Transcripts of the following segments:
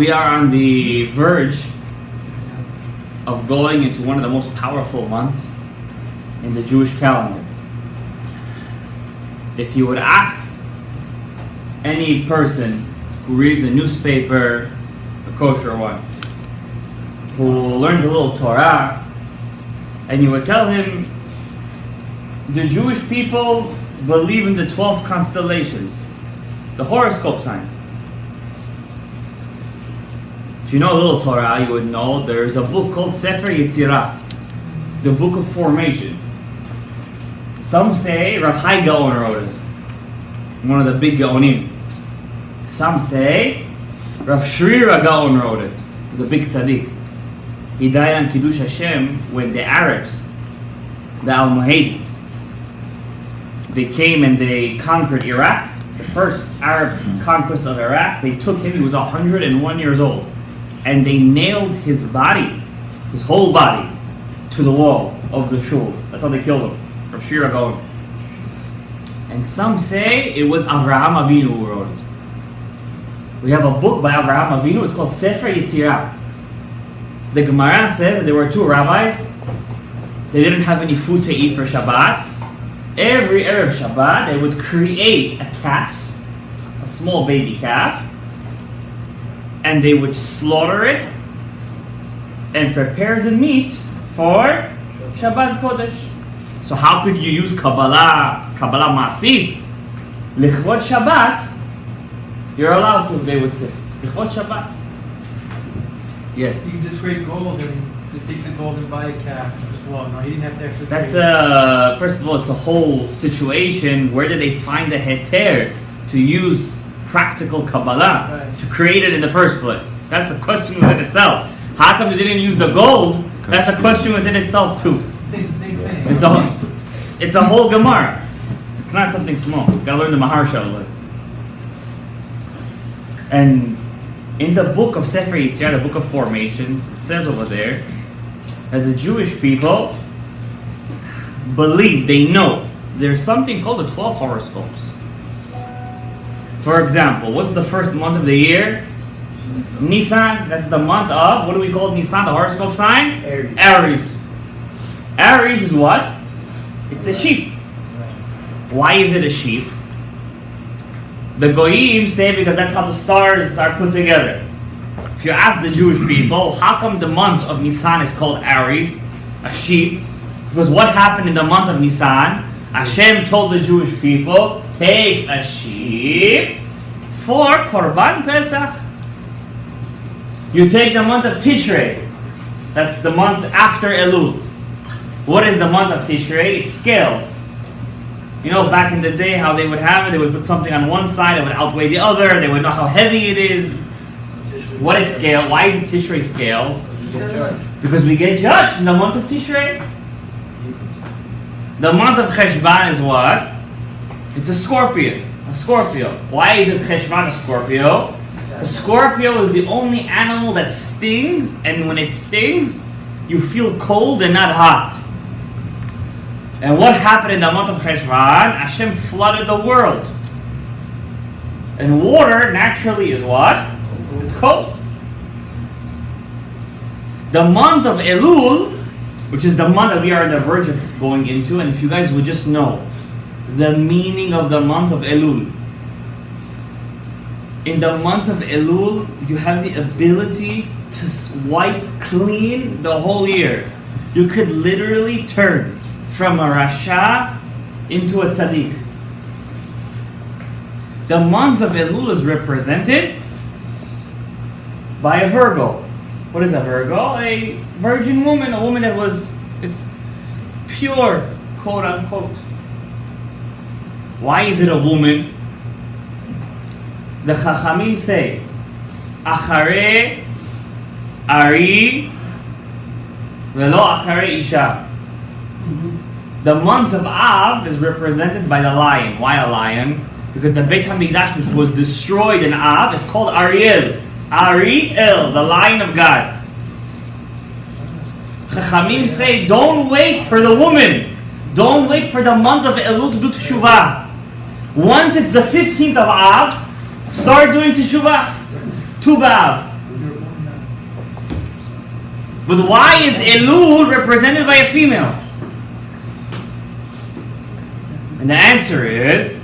We are on the verge of going into one of the most powerful months in the Jewish calendar. If you would ask any person who reads a newspaper, a kosher one, who learns a little Torah, and you would tell him, the Jewish people believe in the 12 constellations, the horoscope signs. If you know a little Torah, you would know there's a book called Sefer Yetzirah, the book of formation. Some say Rav Hai Gaon wrote it, one of the big Gaonim. Some say Rav Shrira Gaon wrote it, the big tzaddik. He died on Kiddush Hashem when the Arabs, the Almohades, they came and they conquered Iraq. The first Arab conquest of Iraq, they took him, he was 101 years old, and they nailed his body, his whole body, to the wall of the shul. That's how they killed him, from Shira Gaon. And some say it was Avraham Avinu who wrote it. We have a book by Avraham Avinu, it's called Sefer Yetzirah. The Gemara says that there were two rabbis, they didn't have any food to eat for Shabbat. Every Erev Shabbat, they would create a calf, a small baby calf, and they would slaughter it and prepare the meat for Shabbat Kodesh. So how could you use Kabbalah Masid? Lichvot Shabbat, you're allowed to, they would say. Lichvot Shabbat. Yes? You can just create gold and just take the gold and buy a calf as well. No, he didn't have to actually. That's first of all, it's a whole situation. Where did they find the heter to use practical Kabbalah to create it in the first place? That's a question within itself. How come they didn't use the gold? That's a question within itself too. It's the same thing. It's a whole Gemara. It's not something small. You gotta learn the Maharsha. And in the book of Sefer Yetzirah, the book of formations, it says over there that the Jewish people believe, they know, there's something called the 12 horoscopes. For example, what's the first month of the year? Nisan, that's the month of, what do we call Nisan, the horoscope sign? Aries. Aries is what? It's a sheep. Why is it a sheep? The Goyim say because that's how the stars are put together. If you ask the Jewish people, how come the month of Nisan is called Aries, a sheep? Because what happened in the month of Nisan? Hashem told the Jewish people, take a sheep for Korban Pesach. You take the month of Tishrei. That's the month after Elul. What is the month of Tishrei? It's scales. You know, back in the day, how they would have it, they would put something on one side, it would outweigh the other, they would know how heavy it is. What is scale? Why is it Tishrei scales? Because we get judged in the month of Tishrei. The month of Cheshvan is what? It's a scorpion. A Scorpio. Why is it Cheshvan a Scorpio? A Scorpio is the only animal that stings, and when it stings, you feel cold and not hot. And what happened in the month of Cheshvan? Hashem flooded the world. And water naturally is what? It's cold. The month of Elul, which is the month that we are on the verge of going into, and if you guys would just know the meaning of the month of Elul. In the month of Elul, you have the ability to wipe clean the whole year. You could literally turn from a Rasha into a Tzaddik. The month of Elul is represented by a Virgo. What is a Virgo? A virgin woman, a woman that is pure, quote unquote. Why is it a woman? The Chachamim say, Achare Ari Velo Achare Isha. The month of Av is represented by the lion. Why a lion? Because the Beit HaMikdash, which was destroyed in Av, is called Ariel. Ariel, the lion of God. Chachamim say, don't wait for the woman. Don't wait for the month of Elul to do teshuvah. Once it's the 15th of Av, start doing teshuvah. Tu B'Av. But why is Elul represented by a female? And the answer is,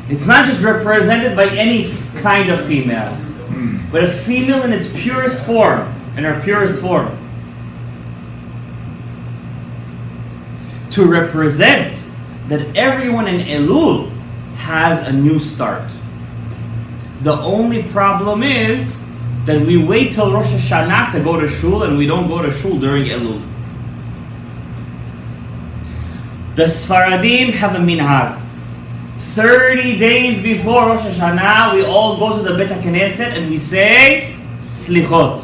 it's not just represented by any kind of female, but a female in its purest form, in her purest form. To represent that everyone in Elul has a new start. The only problem is that we wait till Rosh Hashanah to go to Shul, and we don't go to Shul during Elul. The Sfaradim have a minhag. 30 days before Rosh Hashanah, we all go to the Bet HaKnesset and we say Slichot.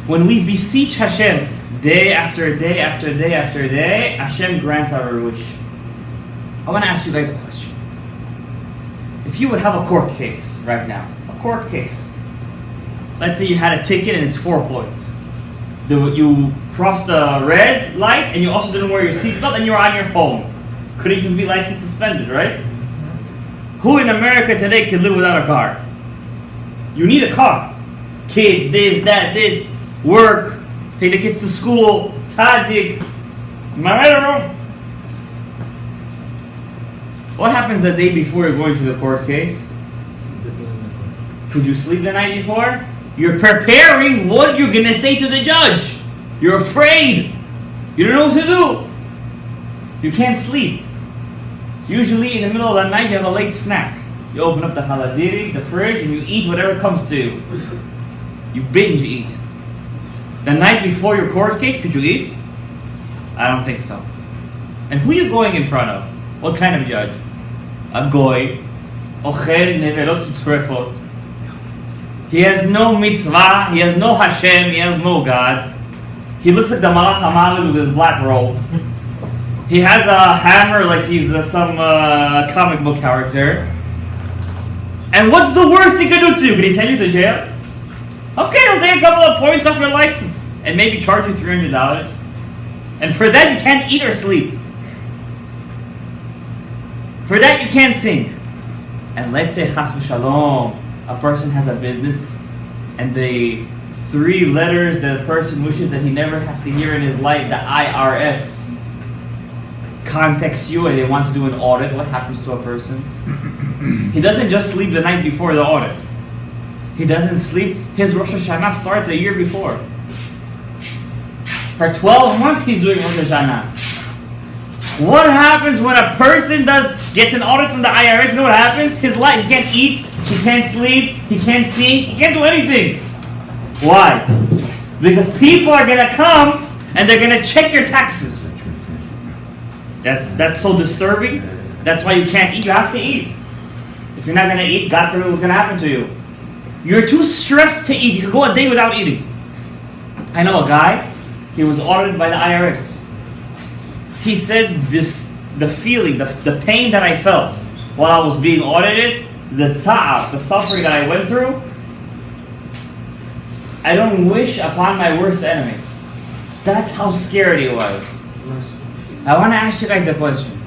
When we beseech Hashem day after day after day after day, Hashem grants our wish. I want to ask you guys a question. If you would have a court case right now, a court case. Let's say you had a ticket and it's 4 points. You crossed the red light and you also didn't wear your seatbelt and you're on your phone. Could even be license suspended, right? Who in America today can live without a car? You need a car. Kids, this, that, this, work, take the kids to school, tzaddik. Am I right or wrong? What happens the day before you're going to the court case? Could you sleep the night before? You're preparing what you're going to say to the judge. You're afraid. You don't know what to do. You can't sleep. Usually in the middle of the night you have a late snack. You open up the halaziri, the fridge, and you eat whatever comes to you. You binge eat. The night before your court case, could you eat? I don't think so. And who are you going in front of? What kind of judge? A goy. Ochel nevelot utrefot. He has no mitzvah, he has no Hashem, he has no God. He looks like the Malach HaMavet with his black robe. He has a hammer like he's some comic book character. And what's the worst he could do to you? Can he send you to jail? Okay, he'll take a couple of points off your license and maybe charge you $300. And for that you can't eat or sleep. For that you can't think. And let's say chas v'shalom, a person has a business and the 3 letters that a person wishes that he never has to hear in his life, the IRS, contacts you and they want to do an audit. What happens to a person? He doesn't just sleep the night before the audit. He doesn't sleep. His Rosh Hashanah starts a year before. For 12 months he's doing Rosh Hashanah. What happens when a person gets an audit from the IRS? You know what happens? His life, he can't eat, he can't sleep, he can't think, he can't do anything. Why? Because people are going to come and they're going to check your taxes. That's so disturbing. That's why you can't eat. You have to eat. If you're not going to eat, God forbid what's going to happen to you. You're too stressed to eat. You could go a day without eating. I know a guy, he was audited by the IRS. He said the feeling, the pain that I felt while I was being audited, the ta'ab, the suffering that I went through, I don't wish upon my worst enemy. That's how scared he was. I want to ask you guys a question.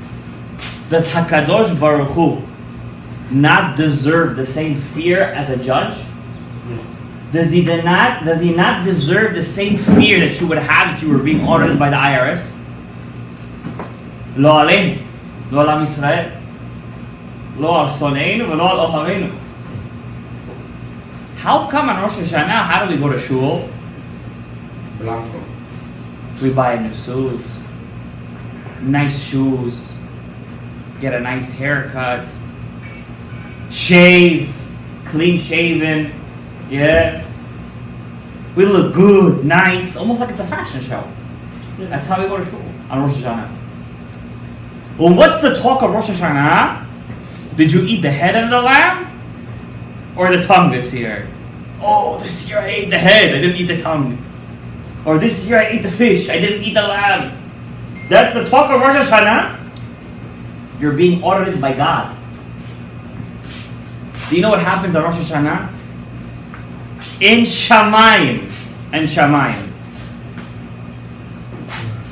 Does HaKadosh Baruch Hu not deserve the same fear as a judge? Does he not deserve the same fear that you would have if you were being audited by the IRS? Lo aleinu, lo al Am Yisrael, lo al soneinu, lo al ohaveinu. How come on Rosh Hashanah, how do we go to shul? Blanco. We buy a new suit, nice shoes, get a nice haircut, shave, clean shaven, yeah. We look good, nice, almost like it's a fashion show. That's how we go to shul on Rosh Hashanah. Well, what's the talk of Rosh Hashanah? Did you eat the head of the lamb or the tongue this year? Oh, this year I ate the head, I didn't eat the tongue. Or this year I ate the fish, I didn't eat the lamb. That's the talk of Rosh Hashanah. You're being audited by God. Do you know what happens on Rosh Hashanah? In Shamayim and Shamayim,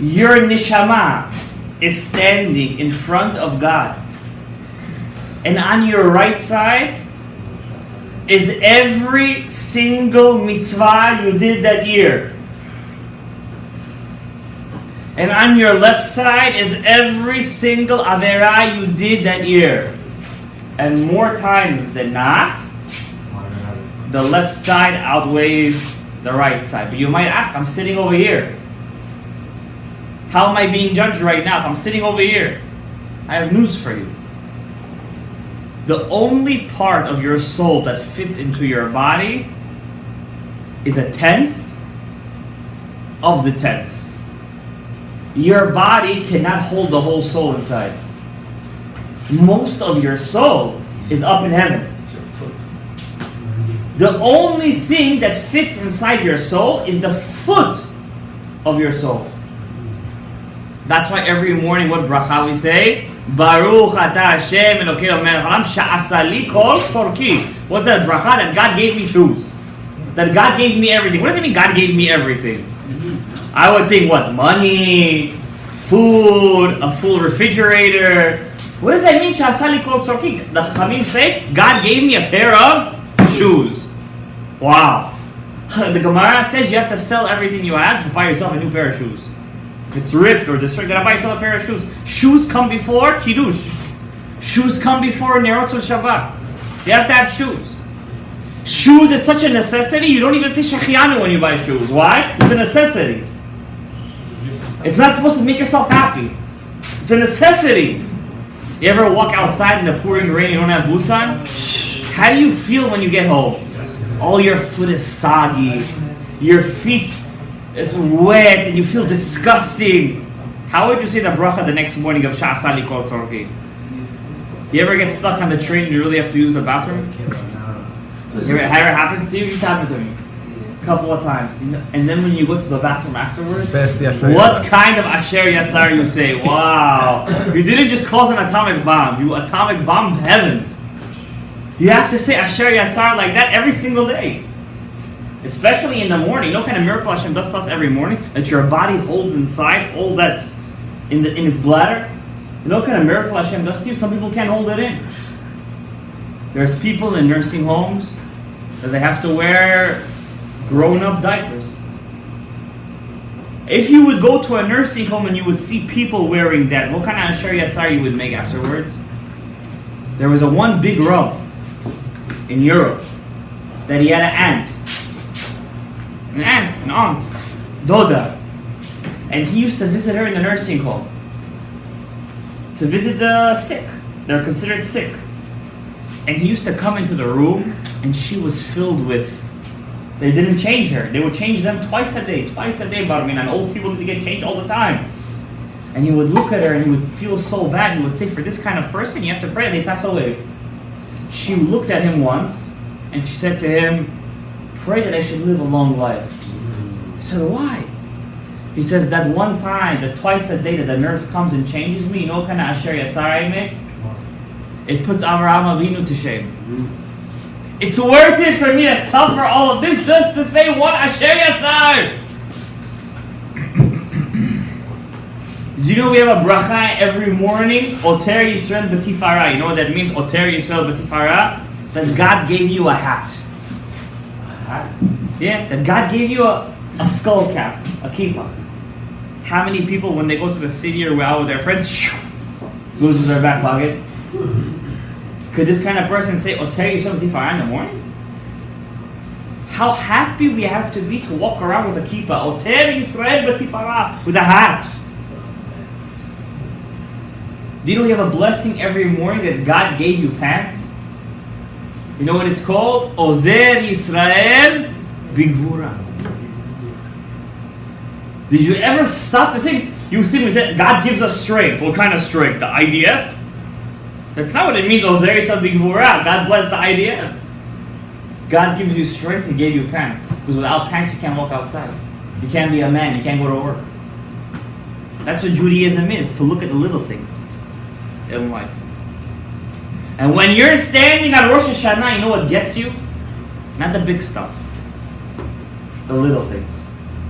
your neshama is standing in front of God. And on your right side is every single mitzvah you did that year. And on your left side is every single avera you did that year. And more times than not, the left side outweighs the right side. But you might ask, I'm sitting over here. How am I being judged right now if I'm sitting over here? I have news for you. The only part of your soul that fits into your body is 1/10 of the 10th. Your body cannot hold the whole soul inside. Most of your soul is up in heaven. The only thing that fits inside your soul is the foot of your soul. That's why every morning what bracha we say? Baruch atah Hashem Elokeinu melech haolam she'asa li kol tzorki. What's that bracha? That God gave me shoes. That God gave me everything. What does it mean God gave me everything? I would think what? Money, food, a full refrigerator. What does that mean? She'asa li kol tzorki. The Chachamim say God gave me a pair of shoes. Wow. The Gemara says you have to sell everything you have to buy yourself a new pair of shoes. If it's ripped or destroyed, you gotta buy yourself a pair of shoes. Shoes come before Kiddush. Shoes come before Nerotul Shabbat. You have to have shoes. Shoes is such a necessity, you don't even say Shechianu when you buy shoes. Why? It's a necessity. It's not supposed to make yourself happy. It's a necessity. You ever walk outside in the pouring rain and you don't have boots on? How do you feel when you get home? All your foot is soggy. Your feet is wet and you feel disgusting. How would you say the bracha the next morning of She'asa li kol tzorki? You ever get stuck on the train and you really have to use the bathroom? Has it ever happened to you? It just happened to me. A couple of times. And then when you go to the bathroom afterwards, what kind of Asher Yatzar you say? Wow. You didn't just cause an atomic bomb. You atomic bombed heavens. You have to say Asher Yatzar like that every single day. Especially in the morning. You know what kind of miracle Hashem does to us every morning? That your body holds inside all that in its bladder. You know what kind of miracle Hashem does to you? Some people can't hold it in. There's people in nursing homes that they have to wear grown-up diapers. If you would go to a nursing home and you would see people wearing that, what kind of Asher Yatzar you would make afterwards? There was one big Rav in Europe that he had an aunt, Doda. And he used to visit her in the nursing home. To visit the sick. They're considered sick. And he used to come into the room and she was filled with, they didn't change her. They would change them twice a day, Barmin. And old people need to get changed all the time. And he would look at her and he would feel so bad. He would say, for this kind of person, you have to pray they pass away. She looked at him once and she said to him, pray that I should live a long life. He said, why? He says, that one time, that twice a day that the nurse comes and changes me, you know what kind of Asher Yatzar I make? It puts Avraham Avinu to shame. It's worth it for me to suffer all of this just to say one Asher Yatzar. Do you know we have a bracha every morning? Oter Yisrael B'Tifara. You know what that means? Oter Yisrael B'Tifara? That God gave you a hat. Yeah, that God gave you a skull cap, a kippah. How many people, when they go to the city or out with their friends, goes to their back pocket? Could this kind of person say, Oter Yisrael B'Tifara in the morning? How happy we have to be to walk around with a kippah. Oter Yisrael B'Tifara, with a hat. Do you know we have a blessing every morning that God gave you pants? You know what it's called? Ozer Yisrael B'Gvura. Did you ever stop to think? You think that God gives us strength. What kind of strength? The IDF? That's not what it means, Ozer Yisrael B'Gvura. God bless the IDF. God gives you strength, He gave you pants. Because without pants you can't walk outside. You can't be a man, you can't go to work. That's what Judaism is, to look at the little things in life. And when you're standing at Rosh Hashanah, you know what gets you? Not the big stuff. The little things.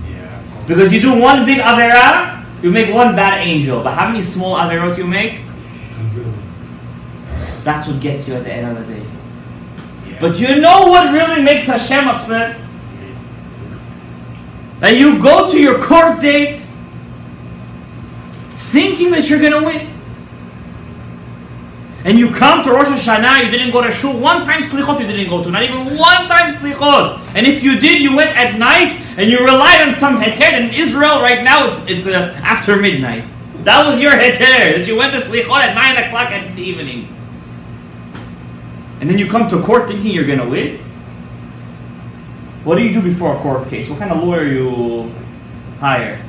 Yeah. Because you do one big Avera, you make one bad angel. But how many small Averot you make? That's what gets you at the end of the day. Yeah. But you know what really makes Hashem upset? That you go to your court date thinking that you're going to win. And you come to Rosh Hashanah, you didn't go to shul. One time slichot you didn't go to. Not even one time slichot. And if you did, you went at night and you relied on some heter. And in Israel right now, it's after midnight. That was your heter, that you went to slichot at 9 o'clock in the evening. And then you come to court thinking you're going to win? What do you do before a court case? What kind of lawyer you hire?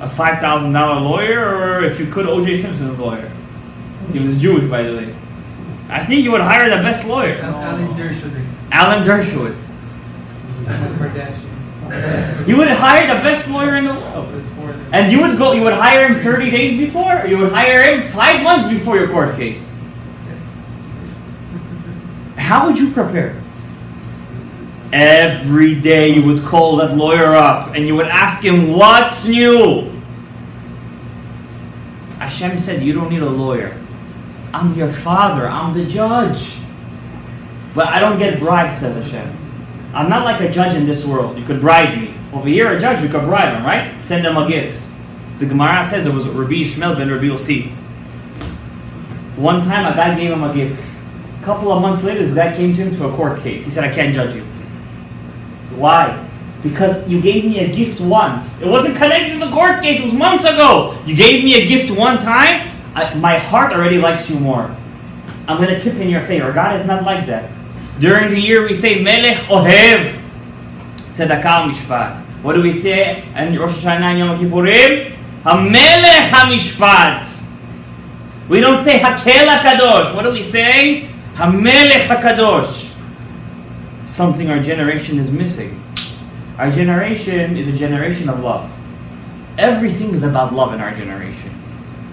A $5,000 lawyer, or if you could, O.J. Simpson's lawyer? He was Jewish, by the way. I think you would hire the best lawyer. Alan Dershowitz. Alan Dershowitz. You would hire the best lawyer in the world. And you would hire him 30 days before? Or you would hire him 5 months before your court case? How would you prepare? Every day you would call that lawyer up and you would ask him, what's new? Hashem said, you don't need a lawyer. I'm your father. I'm the judge. But I don't get bribed, says Hashem. I'm not like a judge in this world. You could bribe me. Over here, a judge, you could bribe him, right? Send him a gift. The Gemara says it was Rabbi Ishmael ben Rabbi Yossi. One time, a guy gave him a gift. A couple of months later, this guy came to him to a court case. He said, I can't judge you. Why? Because you gave me a gift once. It wasn't connected to the court case. It was months ago. You gave me a gift one time. My heart already likes you more. I'm going to tip in your favor. God is not like that. During the year we say Melech Ohev Tzedakah Mishpat. What do we say in Rosh Hashanah and Yom Kippurim? HaMelech HaMishpat. We don't say Hakel HaKadosh. What do we say? HaMelech HaKadosh. Something our generation is missing. Our generation is a generation of love. Everything is about love in our generation.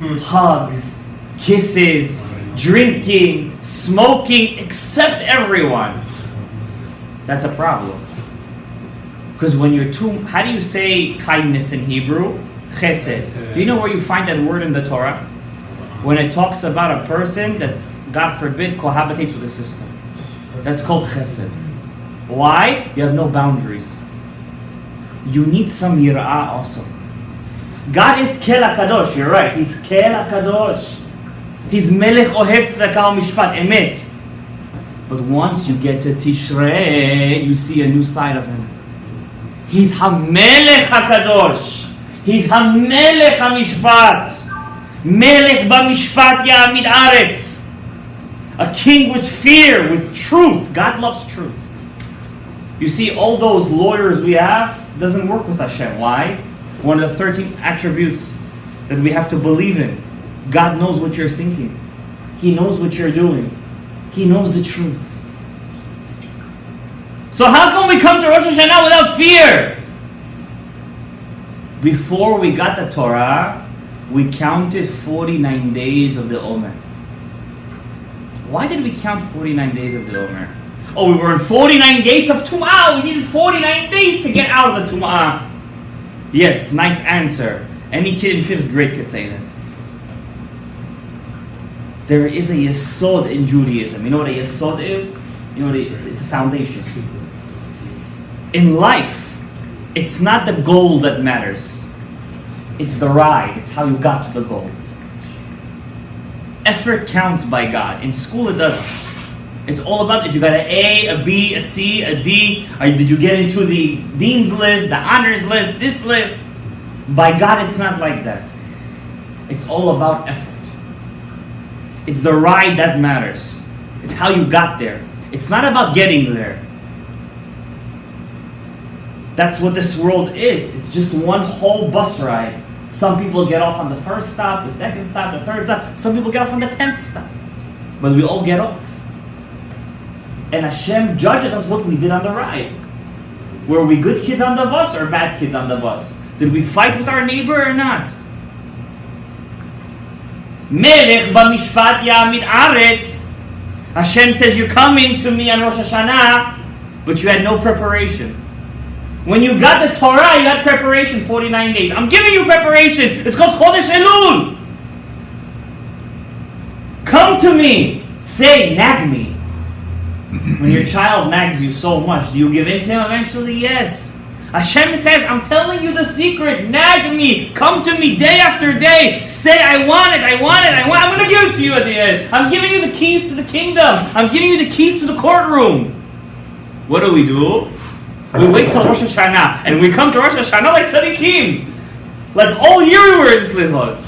Hugs, kisses, drinking, smoking, except everyone. That's a problem. Because when you're too... How do you say kindness in Hebrew? Chesed. Do you know where you find that word in the Torah? When it talks about a person that's, God forbid, cohabitates with a sister. That's called chesed. Why? You have no boundaries. You need some yira'ah also. God is Kel HaKadosh, you're right. He's Kel HaKadosh. He's Melech Ohev Tzedakah Mishpat, Emet. But once you get to Tishrei, you see a new side of him. He's HaMelech HaKadosh. He's HaMelech HaMishpat. Melech BaMishpat Ya'amid Aretz. A king with fear, with truth. God loves truth. You see, all those lawyers we have doesn't work with Hashem. Why? One of the 13 attributes that we have to believe in. God knows what you're thinking. He knows what you're doing. He knows the truth. So how come we come to Rosh Hashanah without fear? Before we got the Torah, we counted 49 days of the Omer. Why did we count 49 days of the Omer? Oh, we were in 49 gates of Tum'ah. We needed 49 days to get out of the Tum'ah. Yes, nice answer. Any kid in 5th grade could say that. There is a yesod in Judaism. You know what a yesod is? You know what it's a foundation. In life, it's not the goal that matters. It's the ride. It's how you got to the goal. Effort counts by God. In school, it doesn't. It's all about if you got an A, a B, a C, a D, or did you get into the dean's list, the honors list, this list. By God, it's not like that. It's all about effort. It's the ride that matters. It's how you got there. It's not about getting there. That's what this world is. It's just one whole bus ride. Some people get off on the first stop, the second stop, the third stop. Some people get off on the 10th stop. But we all get off. And Hashem judges us what we did on the ride. Were we good kids on the bus or bad kids on the bus? Did we fight with our neighbor or not? Melech b'mishpat ya'amid aretz. Hashem says, you're coming to me on Rosh Hashanah, but you had no preparation. When you got the Torah, you had preparation 49 days. I'm giving you preparation. It's called Chodesh ELUL. Come to me. Say, nag me. When your child nags you so much, do you give in to him eventually? Yes. Hashem says, I'm telling you the secret. Nag me. Come to me day after day. Say, I want it, I want it, I want it. I'm going to give it to you at the end. I'm giving you the keys to the kingdom. I'm giving you the keys to the courtroom. What do? We wait till Rosh Hashanah. And we come to Rosh Hashanah like tzaddikim. Like all year we were in slichot.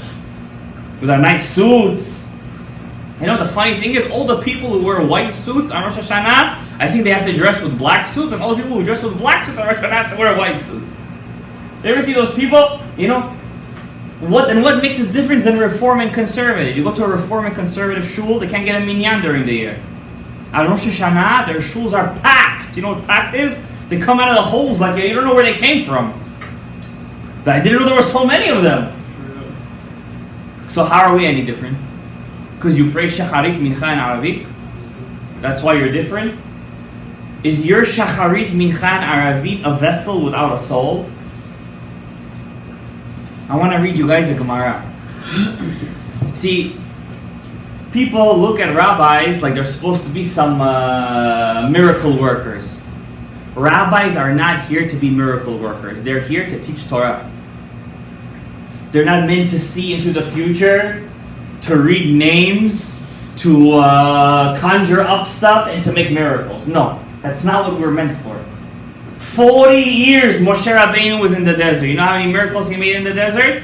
With our nice suits. You know, the funny thing is, all the people who wear white suits on Rosh Hashanah, I think they have to dress with black suits, and all the people who dress with black suits on Rosh Hashanah have to wear white suits. You ever see those people? You know, what makes us different than Reform and Conservative? You go to a Reform and Conservative shul, they can't get a minyan during the year. On Rosh Hashanah, their shuls are packed. You know what packed is? They come out of the holes like you don't know where they came from. I didn't know there were so many of them. So how are we any different? Because you pray Shacharit Mincha in Arabic? That's why you're different? Is your Shacharit Mincha in Arabic a vessel without a soul? I want to read you guys a Gemara. See, people look at rabbis like they're supposed to be some miracle workers. Rabbis are not here to be miracle workers. They're here to teach Torah. They're not meant to see into the future, to read names, to conjure up stuff, and to make miracles. No, that's not what we're meant for. 40 years Moshe Rabbeinu was in the desert. You know how many miracles he made in the desert?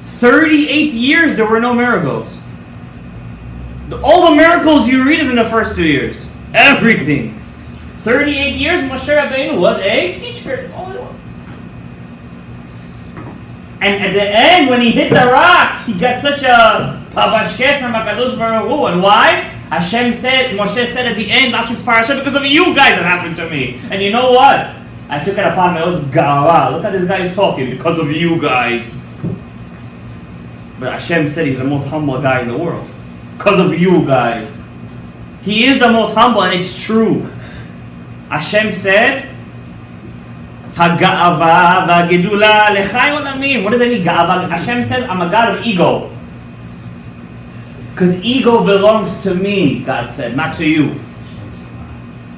38 years there were no miracles. All the miracles you read is in the first 2 years. Everything. 38 years Moshe Rabbeinu was a teacher. That's all it was. And at the end, when he hit the rock, he got such a pavashke from HaKadosh Baruch Hu. And why? Hashem said, Moshe said at the end, last week's parasha, because of you guys it happened to me. And you know what? I took it upon me. It was gawa. Look at this guy who's talking. Because of you guys. But Hashem said he's the most humble guy in the world. Because of you guys. He is the most humble, and it's true. Hashem said, Ha'ga'ava va'gedula lechai olamim. What does that mean, ga'ava? Hashem says, I'm a God of ego. Because ego belongs to me, God said, not to you.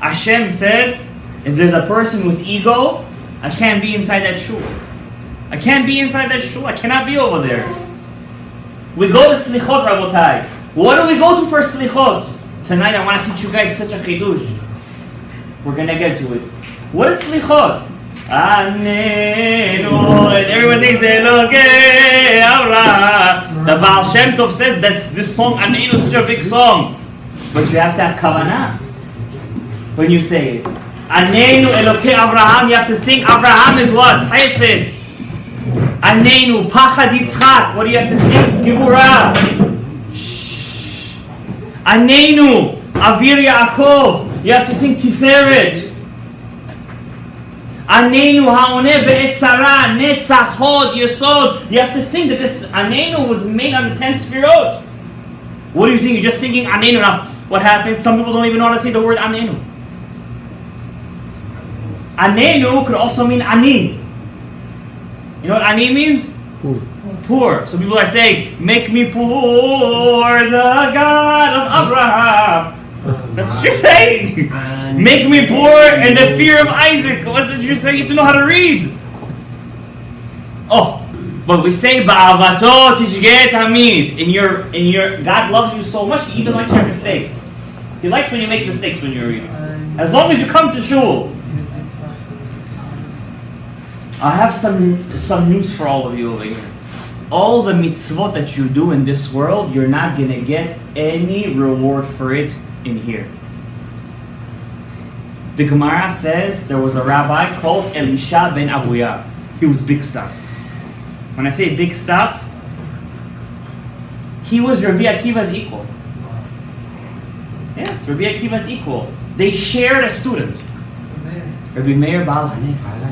Hashem said, if there's a person with ego, I can't be inside that shul. I can't be inside that shul. I cannot be over there. We go to slichot, Rabotai. What do we go to for slichot? Tonight I want to teach you guys such a chidush. We're going to get to it. What is slichot? Anenu, and everyone thinks Elokei Avraham. The Baal Shem Tov says that's this song Anenu is such a big song, but you have to have kavanah when you say it. Anenu Elokei Avraham. You have to think Avraham is what? Chesed. Anenu Pachad Yitzchak. What do you have to think? Gevurah. Anenu Avir Yaakov. You have to think Tiferet. Anenu ha'oneh be'etzara, netzach, hod, yesod. You have to think that this Anenu was made on the 10 sefirot. What do you think? You're just thinking Anenu. Now, what happens? Some people don't even know how to say the word Anenu. Anenu could also mean Ani. You know what Ani means? Poor. Poor. So people are saying, make me poor, the God of Abraham. That's what you're saying. Make me poor and the fear of Isaac. What's what you're saying? You have to know how to read. Oh, but we say Ba'avato tishget hamid. In your God loves you so much, He even likes your mistakes. He likes when you make mistakes when you read. As long as you come to shul. I have some news for all of you over here. All the mitzvot that you do in this world, you're not going to get any reward for it in here. The Gemara says there was a rabbi called Elisha ben Abuya. He was big stuff. When I say big stuff, he was Rabbi Akiva's equal. Yes, Rabbi Akiva's equal. They shared a student. Rabbi Meir Baal Hanes.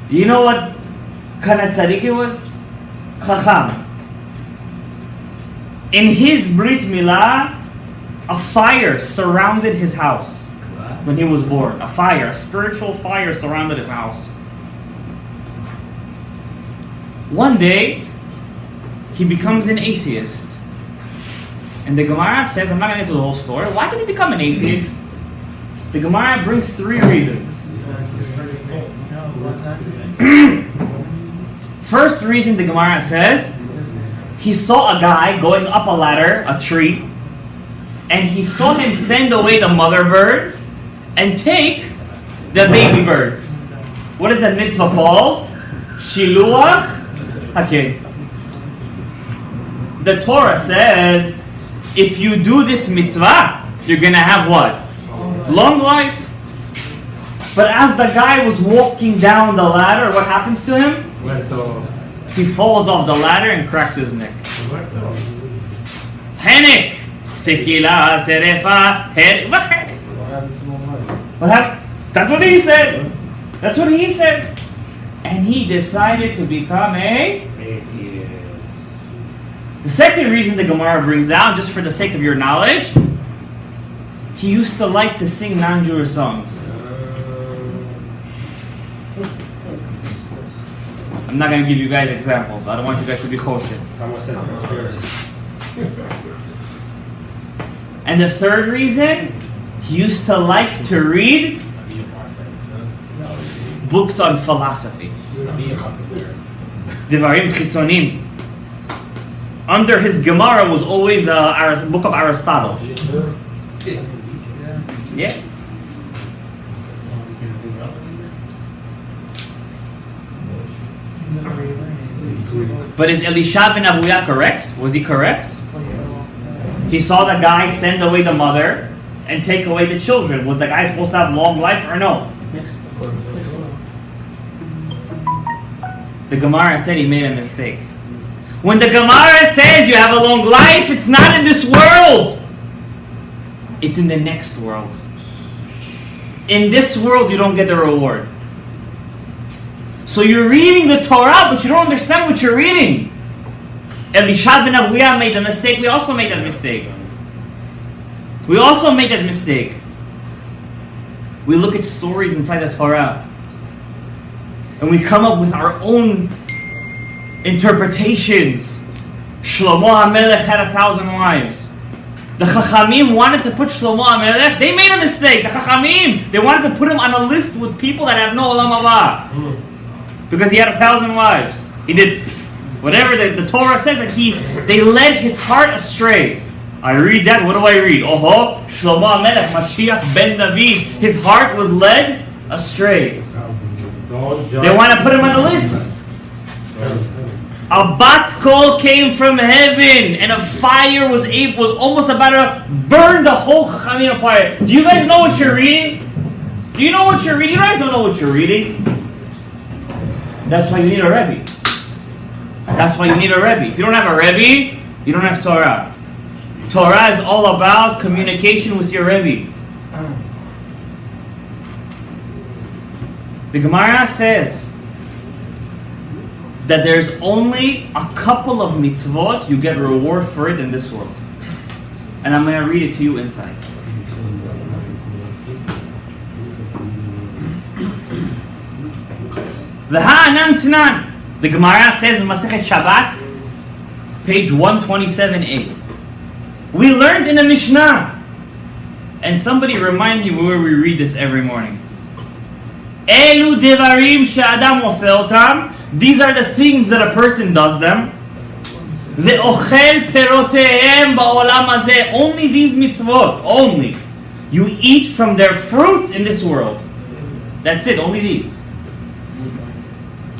You know what kind of tzaddik he was? Chacham. In his Brit Milah, a fire surrounded his house when he was born. A fire, a spiritual fire surrounded his house. One day, he becomes an atheist. And the Gemara says, I'm not going to get into the whole story. Why did he become an atheist? The Gemara brings 3 reasons. First reason the Gemara says, he saw a guy going up a ladder, a tree, and he saw him send away the mother bird and take the baby birds. What is that mitzvah called? Shiluach Hakim. The Torah says, if you do this mitzvah, you're going to have what? Long life. But as the guy was walking down the ladder, what happens to him? He falls off the ladder and cracks his neck. Henek. Sekila, serefa, what happened? That's what he said. That's what he said. And he decided to become a... The second reason the Gemara brings down, just for the sake of your knowledge, he used to like to sing non-Jewish songs. I'm not going to give you guys examples. I don't want you guys to be choshen. Someone said conspiracy. And the third reason, he used to like to read books on philosophy. Devarim Chitzonim. Under his Gemara was always a book of Aristotle. Yeah. But is Elisha ben Avuya correct? Was he correct? He saw the guy send away the mother and take away the children. Was the guy supposed to have long life or no? The Gemara said he made a mistake. When the Gemara says you have a long life, it's not in this world. It's in the next world. In this world, you don't get the reward. So you're reading the Torah, but you don't understand what you're reading. Elisha ben Avuya made a mistake. We also made that mistake. We also made that mistake. We look at stories inside the Torah, and we come up with our own interpretations. Shlomo HaMelech had 1,000 wives. The Chachamim wanted to put Shlomo HaMelech. They made a mistake. The Chachamim, they wanted to put him on a list with people that have no Olam Haba. Because he had 1,000 wives. He did whatever the Torah says that they led his heart astray. I read that, what do I read? Oho, Shlomo HaMelech, Mashiach ben David. His heart was led astray. They want to put him on the list. A bat kol came from heaven, and a fire was almost about to burn the whole Chachamim apart. Do you guys know what you're reading? Do you know what you're reading? You guys don't know what you're reading. That's why you need a Rebbe. That's why you need a Rebbe. If you don't have a Rebbe, you don't have Torah. Torah is all about communication with your Rebbe. The Gemara says that there's only a couple of mitzvot you get a reward for it in this world. And I'm going to read it to you inside. The Gemara says in Masechet Shabbat, page 127a. We learned in the Mishnah, and somebody remind me where we read this every morning. Elu devarim she'adam oseh otam. These are the things that a person does them. Ve'ochel perotehem ba'olam hazeh. Only these mitzvot, only. You eat from their fruits in this world. That's it, only these.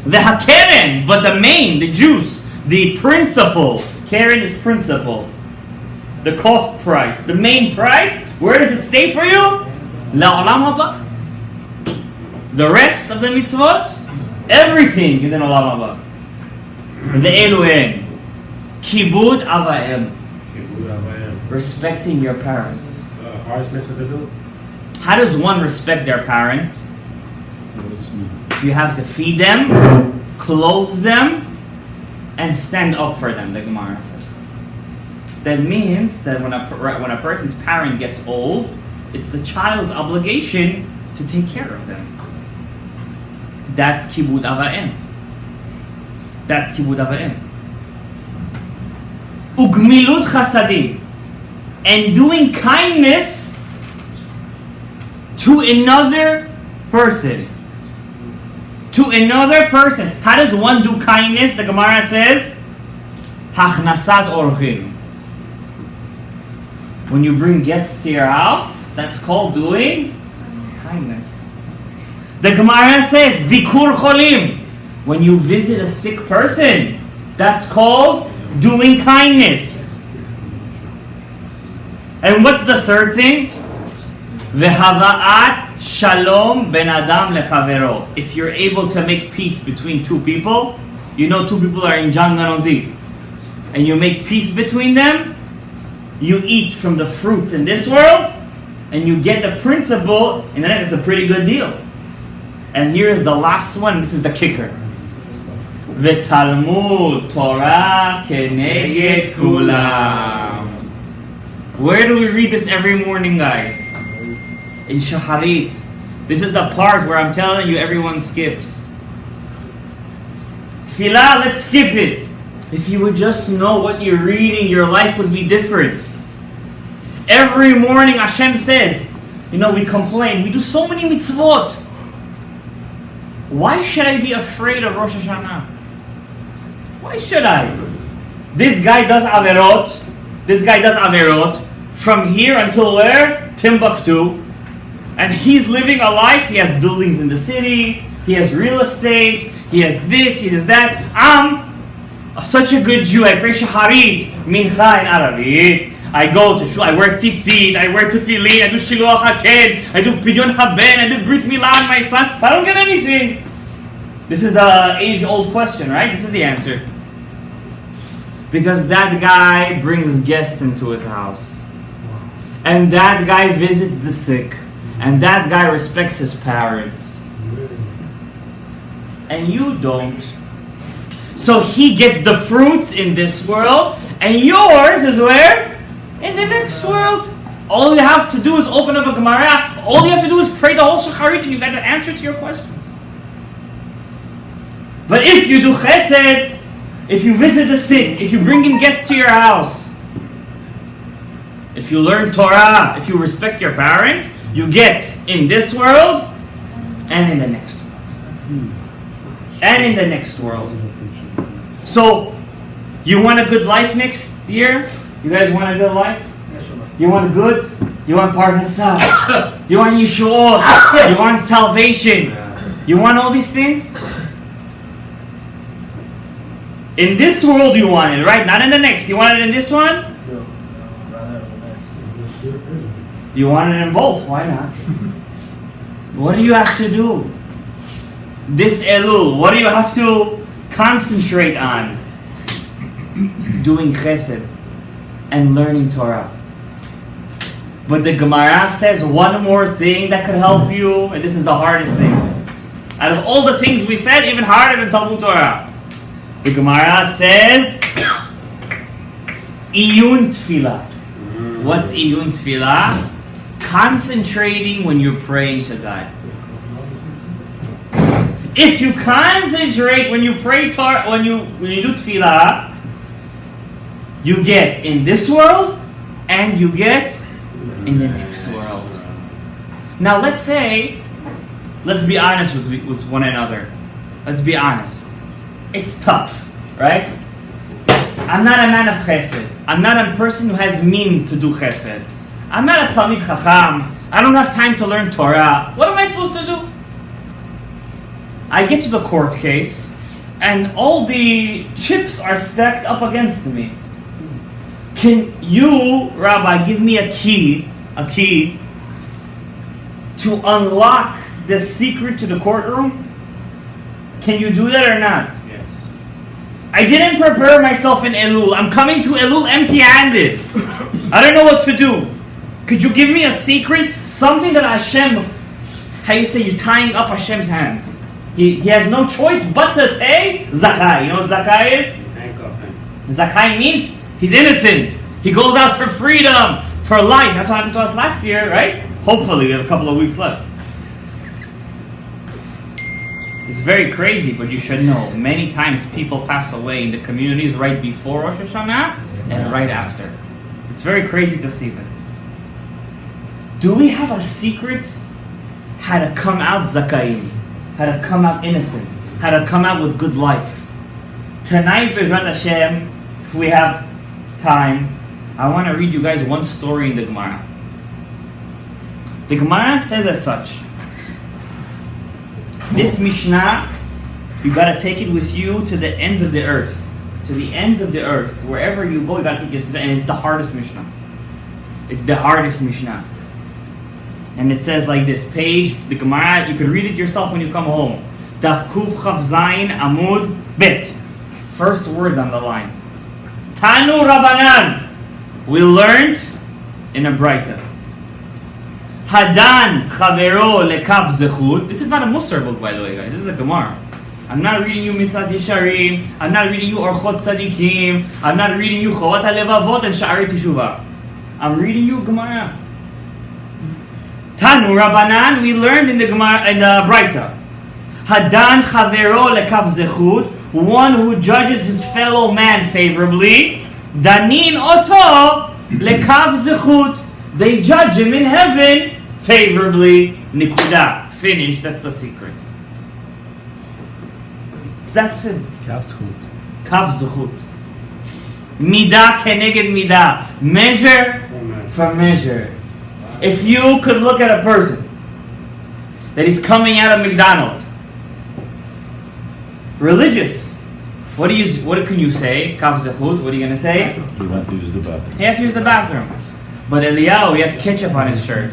The hakeren, but the main, the juice, the principle. Keren is principle. The cost price, the main price. Where does it stay for you? La'olam haba. The rest of the mitzvot, everything is in olam haba. Ve'eluhen, kibud avaim. Respecting your parents. How does one respect their parents? You have to feed them, clothe them, and stand up for them, the Gemara says. That means that when a person's parent gets old, it's the child's obligation to take care of them. That's kibud avaim. That's kibud avaim. Ugmilut chasadim. and doing kindness to another person. To another person. How does one do kindness? The Gemara says, Hachnasat orchim. When you bring guests to your house, that's called doing kindness. The Gemara says, Bikur cholim. When you visit a sick person, that's called doing kindness. And what's the third thing? V'hava'at shalom ben adam lechavero. If you're able to make peace between two people, you know two people are in Janganozi, and you make peace between them, you eat from the fruits in this world, and you get the principle, and then it's a pretty good deal. And here is the last one, this is the kicker. V'talmud Torah keneged kulam. Where do we read this every morning, guys? In Shaharit. This is the part where I'm telling you everyone skips. Tefillah, let's skip it. If you would just know what you're reading, your life would be different. Every morning Hashem says, you know, we complain, we do so many mitzvot. Why should I be afraid of Rosh Hashanah? Why should I? This guy does averot. This guy does averot. From here until where? Timbuktu. And he's living a life. He has buildings in the city. He has real estate. He has this. He has that. I'm such a good Jew. I pray Shaharit, Mincha in Arabic. I go to shul. I wear tzitzit. I wear tefillin. I do shiluach haked. I do pidyon haben. I do brit milah on my son. But I don't get anything. This is the age-old question, right? This is the answer. Because that guy brings guests into his house. And that guy visits the sick. And that guy respects his parents. And you don't. So he gets the fruits in this world. And yours is where? In the next world. All you have to do is open up a Gemara. All you have to do is pray the whole Shacharit and you got the answer to your questions. But if you do chesed, if you visit the sick, if you bring in guests to your house, if you learn Torah, if you respect your parents, you get in this world and in the next world. And in the next world. So, you want a good life next year? You guys want a good life? You want good? You want parnasah? You want yeshuot? You want salvation? You want all these things? In this world you want it, right? Not in the next. You want it in this one? You want it in both. Why not? What do you have to do? This ELUL, what do you have to concentrate on? Doing chesed and learning Torah. But the Gemara says one more thing that could help you, and this is the hardest thing. Out of all the things we said, even harder than Talmud Torah. The Gemara says, Iyun Tefillah. What's Iyun Tefillah? Concentrating when you're praying to God. If you concentrate when you pray Torah, when you do Tefillah, you get in this world and you get in the next world. Now let's be honest with one another. Let's be honest. It's tough, right? I'm not a man of chesed. I'm not a person who has means to do chesed. I'm not a Talmid Chacham. I don't have time to learn Torah. What am I supposed to do? I get to the court case, and all the chips are stacked up against me. Can you, Rabbi, give me a key to unlock the secret to the courtroom? Can you do that or not? Yes. I didn't prepare myself in ELUL. I'm coming to ELUL empty-handed. I don't know what to do. Could you give me a secret? Something that Hashem, how you say, you're tying up Hashem's hands. He has no choice but to say Zakai. You know what Zakai is? Zakai means he's innocent. He goes out for freedom, for life. That's what happened to us last year, right? Hopefully, we have a couple of weeks left. It's very crazy, but you should know, many times people pass away in the communities right before Rosh Hashanah and right after. It's very crazy to see that. Do we have a secret how to come out zakayim, how to come out innocent, how to come out with good life? Tonight, B'ezrat Hashem, if we have time, I want to read you guys one story in the Gemara. The Gemara says as such, this Mishnah, you got to take it with you to the ends of the earth. To the ends of the earth. Wherever you go, you got to take it. And it's the hardest Mishnah. It's the hardest Mishnah. And it says like this, page, the Gemara, you can read it yourself when you come home. Daf Kuf Chav Zayin Amud Bet. First words on the line. Tanu Rabbanan. We learned in a Braita. Hadan Chavero Lekav Zechut. This is not a Musar book, by the way, guys. This is a Gemara. I'm not reading you Misad Yesharim. I'm not reading you Orchot Tzadikim. I'm not reading you Chovat HaLevavot and Sha'ari Teshuvah. I'm reading you Gemara. Tanu Rabbanan, we learned in the Gemara, in the Braita. Hadan Chavero Lekav Zechut. One who judges his fellow man favorably. Danin Oto Lekav Zechut. They judge him in heaven favorably. Nikuda. Finish. That's the secret. That's it. Kav Zechut. Kav Zechut. Midah keneged midah. Measure for measure. If you could look at a person that is coming out of McDonald's, religious, what can you say? Kav Zechut. What are you going to say? He went to use the bathroom. He had to use the bathroom. But Eliyahu, he has ketchup on his shirt.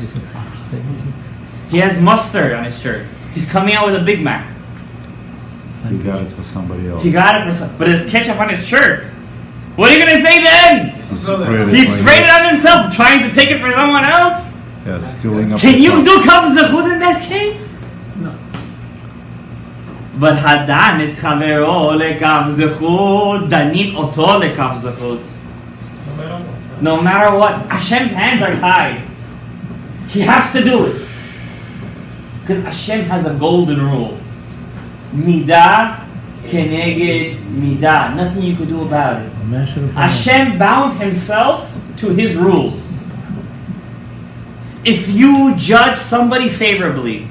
He has mustard on his shirt. He's coming out with a Big Mac. He got it for somebody else. He got it for some, but there's ketchup on his shirt. What are you going to say then? He sprayed it on himself, trying to take it for someone else? Yes, filling up. Can you do Kav Zechut in that case? No. But Hadan et Chavero lekav Zechut, Danin Oto lekav Zechut. No matter what, Hashem's hands are tied. He has to do it. Because Hashem has a golden rule. Midah keneged midah. Nothing you could do about it. Hashem bound himself to his rules. If you judge somebody favorably,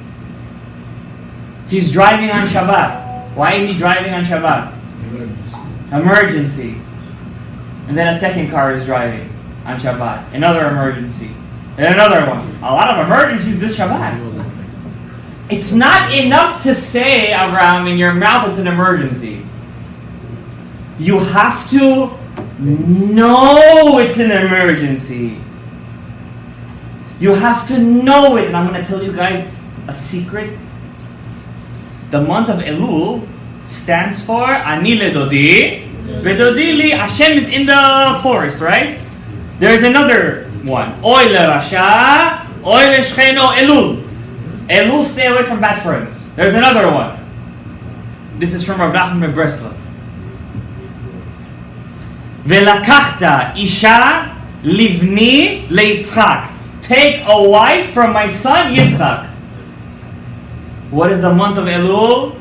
he's driving on Shabbat. Why is he driving on Shabbat? Emergency. And then a second car is driving on Shabbat. Another emergency. And another one. A lot of emergencies this Shabbat. It's not enough to say, Avraham, in your mouth it's an emergency. You have to know it's an emergency. You have to know it. And I'm going to tell you guys a secret. The month of Elul stands for Ani Ledodi. Vedodi li, Hashem is in the forest, right? There's another one. Oy le Rasha, Oy le Shcheno, Elul. Elul, stay away from bad friends. There's another one. This is from Rav Nachman of Breslov. Velakachta isha livni leItzchak. Take a wife from my son Yitzchak. What is the month of Elul?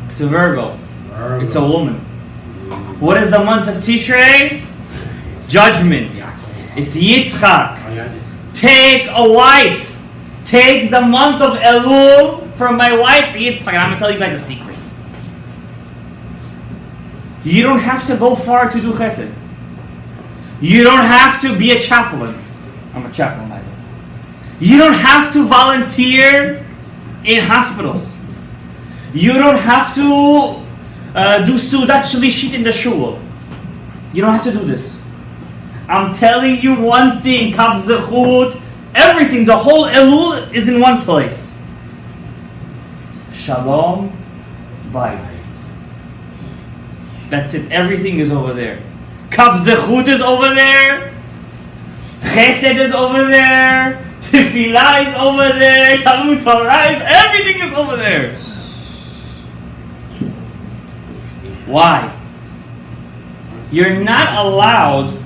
It's a Virgo. It's a woman. What is the month of Tishrei? Judgment. It's Yitzchak. Take a wife. Take the month of Elul from my wife Yitzchak. And I'm going to tell you guys a secret. You don't have to go far to do chesed. You don't have to be a chaplain. I'm a chaplain, by the way. You don't have to volunteer in hospitals. You don't have to do Sudat Shlishit in the shul. You don't have to do this. I'm telling you one thing, Kav Zechut, everything, the whole Elul is in one place. Shalom, Bayit. That's it, everything is over there. Kav Zechut is over there. Chesed is over there. Tefillah is over there. Talmud Torah is, everything is over there. Why? You're not allowed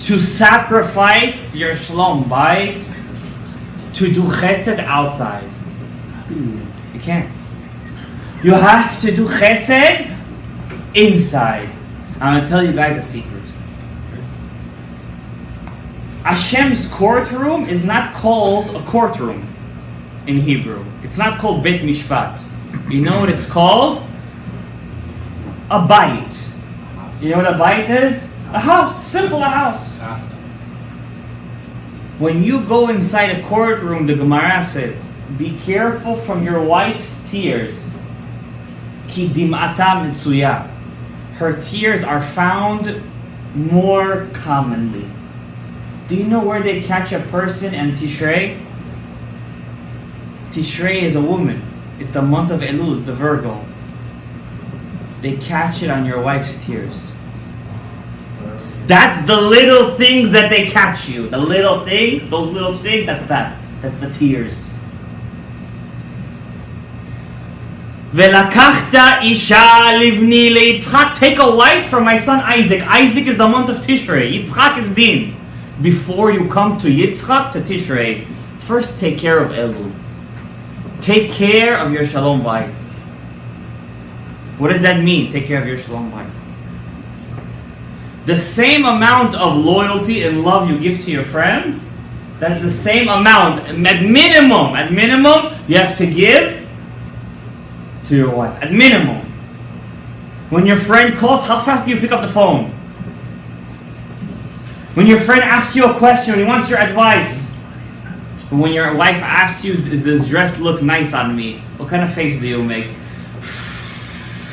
to sacrifice your shalom bayit to do chesed outside. You can't. You have to do chesed inside. I'm going to tell you guys a secret. Hashem's courtroom is not called a courtroom in Hebrew. It's not called Bet Mishpat. You know what it's called? A bayit. You know what a bayit is? A house. Simple, a house. When you go inside a courtroom, the Gemara says, be careful from your wife's tears. Ki dim'ata mitzuya. Her tears are found more commonly. Do you know where they catch a person in Tishrei? Tishrei is a woman. It's the month of Elul, it's the Virgo. They catch it on your wife's tears. That's the little things that they catch you. The little things, those little things, that's that. That's the tears. Velakachta isha livni leYitzchak. Take a wife from my son Isaac. Isaac is the month of Tishrei. Yitzchak is Din. Before you come to Yitzchak, to Tishrei, first take care of Elul. Take care of your Shalom Bayit. What does that mean? Take care of your Shalom Bayit. The same amount of loyalty and love you give to your friends, that's the same amount, at minimum, you have to give to your wife. At minimum. When your friend calls, how fast do you pick up the phone? When your friend asks you a question, when he wants your advice. When your wife asks you, does this dress look nice on me? What kind of face do you make?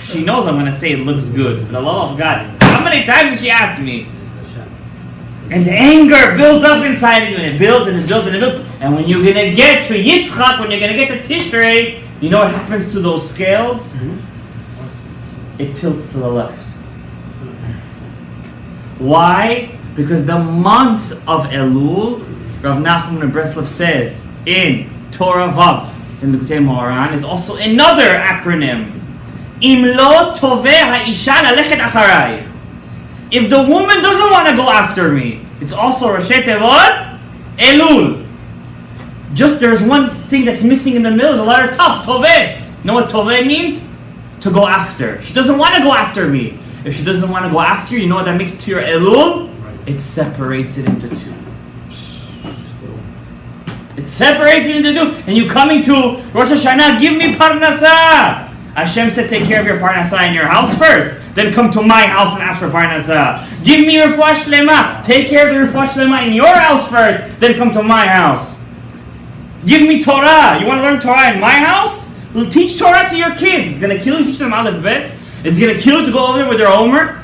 She knows I'm going to say it looks good. For the love of God. How many times did she ask me? And the anger builds up inside of you. And it builds and it builds and it builds. And when you're going to get to Yitzchak, when you're going to get to Tishrei, you know what happens to those scales? It tilts to the left. Why? Because the month of Elul, Rav Nachman of Breslov says in Torah Vav, in the Likutei Moharan, is also another acronym. Im lo toveh ha'isha lalechet acharai. If the woman doesn't want to go after me, it's also Rashi Tevot Elul. Just there's one thing that's missing in the middle, is a letter Tav, toveh. You know what toveh means? To go after. She doesn't want to go after me. If she doesn't want to go after you, you know what that makes to your Elul? It separates it into two. It separates it into two. And you coming to Rosh Hashanah, give me parnasah. Hashem said, take care of your parnasah in your house first. Then come to my house and ask for parnasah. Give me refuah shlema. Take care of the refuah shlema in your house first. Then come to my house. Give me Torah. You want to learn Torah in my house? We'll teach Torah to your kids. It's going to kill you to teach them Aleph Bet. It's going to kill you to go over there with their homework.